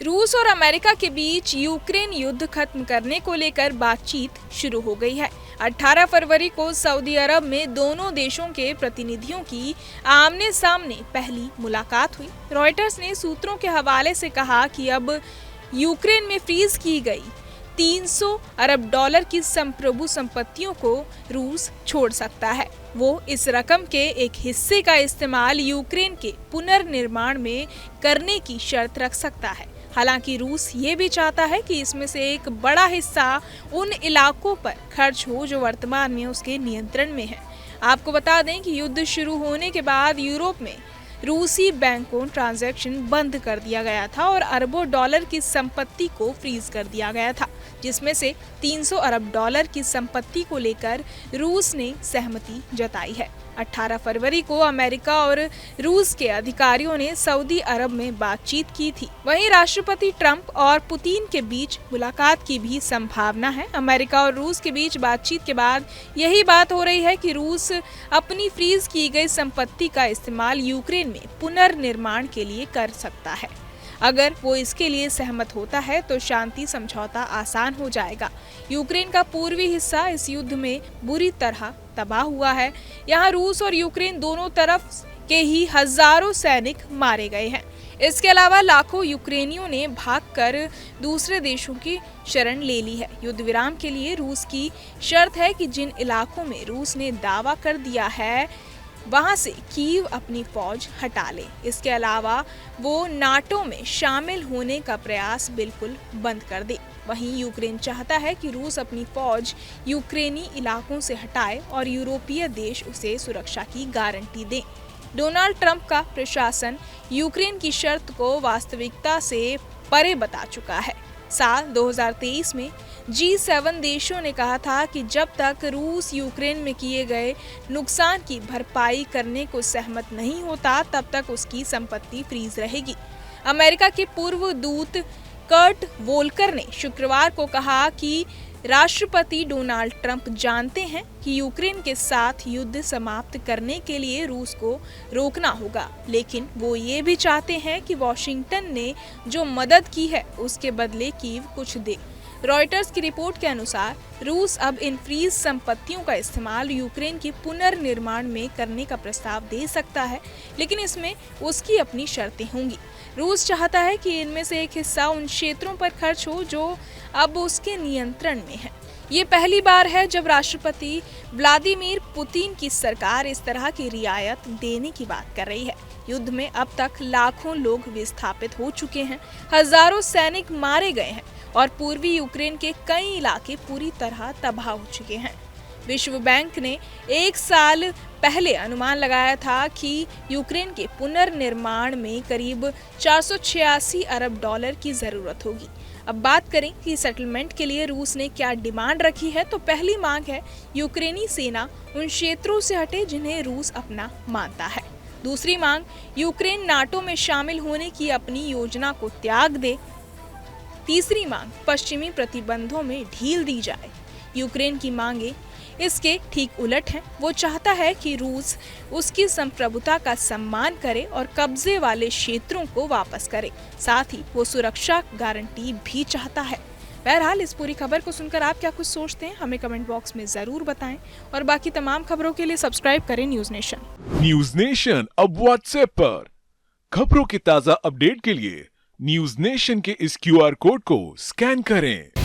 रूस और अमेरिका के बीच यूक्रेन युद्ध खत्म करने को लेकर बातचीत शुरू हो गई है। 18 फरवरी को सऊदी अरब में दोनों देशों के प्रतिनिधियों की आमने सामने पहली मुलाकात हुई। रॉयटर्स ने सूत्रों के हवाले से कहा कि अब यूक्रेन में फ्रीज की गई 300 अरब डॉलर की संप्रभु संपत्तियों को रूस छोड़ सकता है। वो इस रकम के एक हिस्से का इस्तेमाल यूक्रेन के पुनर्निर्माण में करने की शर्त रख सकता है। हालांकि रूस ये भी चाहता है कि इसमें से एक बड़ा हिस्सा उन इलाकों पर खर्च हो जो वर्तमान में उसके नियंत्रण में है। आपको बता दें कि युद्ध शुरू होने के बाद यूरोप में रूसी बैंकों ट्रांजैक्शन बंद कर दिया गया था और अरबों डॉलर की संपत्ति को फ्रीज कर दिया गया था, जिसमें से 300 अरब डॉलर की संपत्ति को लेकर रूस ने सहमति जताई है। 18 फरवरी को अमेरिका और रूस के अधिकारियों ने सऊदी अरब में बातचीत की थी। वहीं राष्ट्रपति ट्रंप और पुतिन के बीच मुलाकात की भी संभावना है। अमेरिका और रूस के बीच बातचीत के बाद यही बात हो रही है कि रूस अपनी फ्रीज की गई संपत्ति का इस्तेमाल यूक्रेन में पुनर्निर्माण के लिए कर सकता है। अगर वो इसके लिए सहमत होता है तो शांति समझौता आसान हो जाएगा। यूक्रेन का पूर्वी हिस्सा इस युद्ध में बुरी तरह तबाह हुआ है। यहाँ रूस और यूक्रेन दोनों तरफ के ही हजारों सैनिक मारे गए हैं। इसके अलावा लाखों यूक्रेनियों ने भागकर दूसरे देशों की शरण ले ली है। युद्ध विराम के लिए रूस की शर्त है कि जिन इलाकों में रूस ने दावा कर दिया है वहां से कीव अपनी फौज हटा ले। इसके अलावा वो नाटो में शामिल होने का प्रयास बिल्कुल बंद कर दे। वहीं यूक्रेन चाहता है कि रूस अपनी फौज यूक्रेनी इलाकों से हटाए और यूरोपीय देश उसे सुरक्षा की गारंटी दें। डोनाल्ड ट्रंप का प्रशासन यूक्रेन की शर्त को वास्तविकता से परे बता चुका है। साल 2023 में G7 देशों ने कहा था कि जब तक रूस यूक्रेन में किए गए नुकसान की भरपाई करने को सहमत नहीं होता तब तक उसकी संपत्ति फ्रीज रहेगी। अमेरिका के पूर्व दूत कर्ट वोल्कर ने शुक्रवार को कहा कि राष्ट्रपति डोनाल्ड ट्रंप जानते हैं कि यूक्रेन के साथ युद्ध समाप्त करने के लिए रूस को रोकना होगा, लेकिन वो ये भी चाहते हैं कि वॉशिंगटन ने जो मदद की है उसके बदले कीव कुछ दे। रॉयटर्स की रिपोर्ट के अनुसार रूस अब इन फ्रीज संपत्तियों का इस्तेमाल यूक्रेन के पुनर्निर्माण में करने का प्रस्ताव दे सकता है, लेकिन इसमें उसकी अपनी शर्तें होंगी। रूस चाहता है कि इनमें से एक हिस्सा उन क्षेत्रों पर खर्च हो जो अब उसके नियंत्रण में है। ये पहली बार है जब राष्ट्रपति व्लादिमीर पुतिन की सरकार इस तरह की रियायत देने की बात कर रही है। युद्ध में अब तक लाखों लोग विस्थापित हो चुके हैं, हजारों सैनिक मारे गए हैं और पूर्वी यूक्रेन के कई इलाके पूरी तरह तबाह हो चुके हैं। विश्व बैंक ने एक साल पहले अनुमान लगाया था कि यूक्रेन के पुनर्निर्माण में करीब 486 अरब डॉलर की जरूरत होगी। अब बात करें कि सेटलमेंट के लिए रूस ने क्या डिमांड रखी है, तो पहली मांग है यूक्रेनी सेना उन क्षेत्रों से हटे जिन्हें रूस अपना मानता है। दूसरी मांग, यूक्रेन नाटो में शामिल होने की अपनी योजना को त्याग दे। तीसरी मांग, पश्चिमी प्रतिबंधों में ढील दी जाए। यूक्रेन की मांगे इसके ठीक उलट हैं। वो चाहता है कि रूस उसकी संप्रभुता का सम्मान करे और कब्जे वाले क्षेत्रों को वापस करे। साथ ही वो सुरक्षा गारंटी भी चाहता है। बहरहाल इस पूरी खबर को सुनकर आप क्या कुछ सोचते हैं, हमें कमेंट बॉक्स में जरूर बताएं और बाकी तमाम खबरों के लिए सब्सक्राइब करें न्यूज नेशन। न्यूज नेशन अब व्हाट्सएप पर खबरों की ताजा अपडेट के लिए न्यूज नेशन के इस QR कोड को स्कैन करें।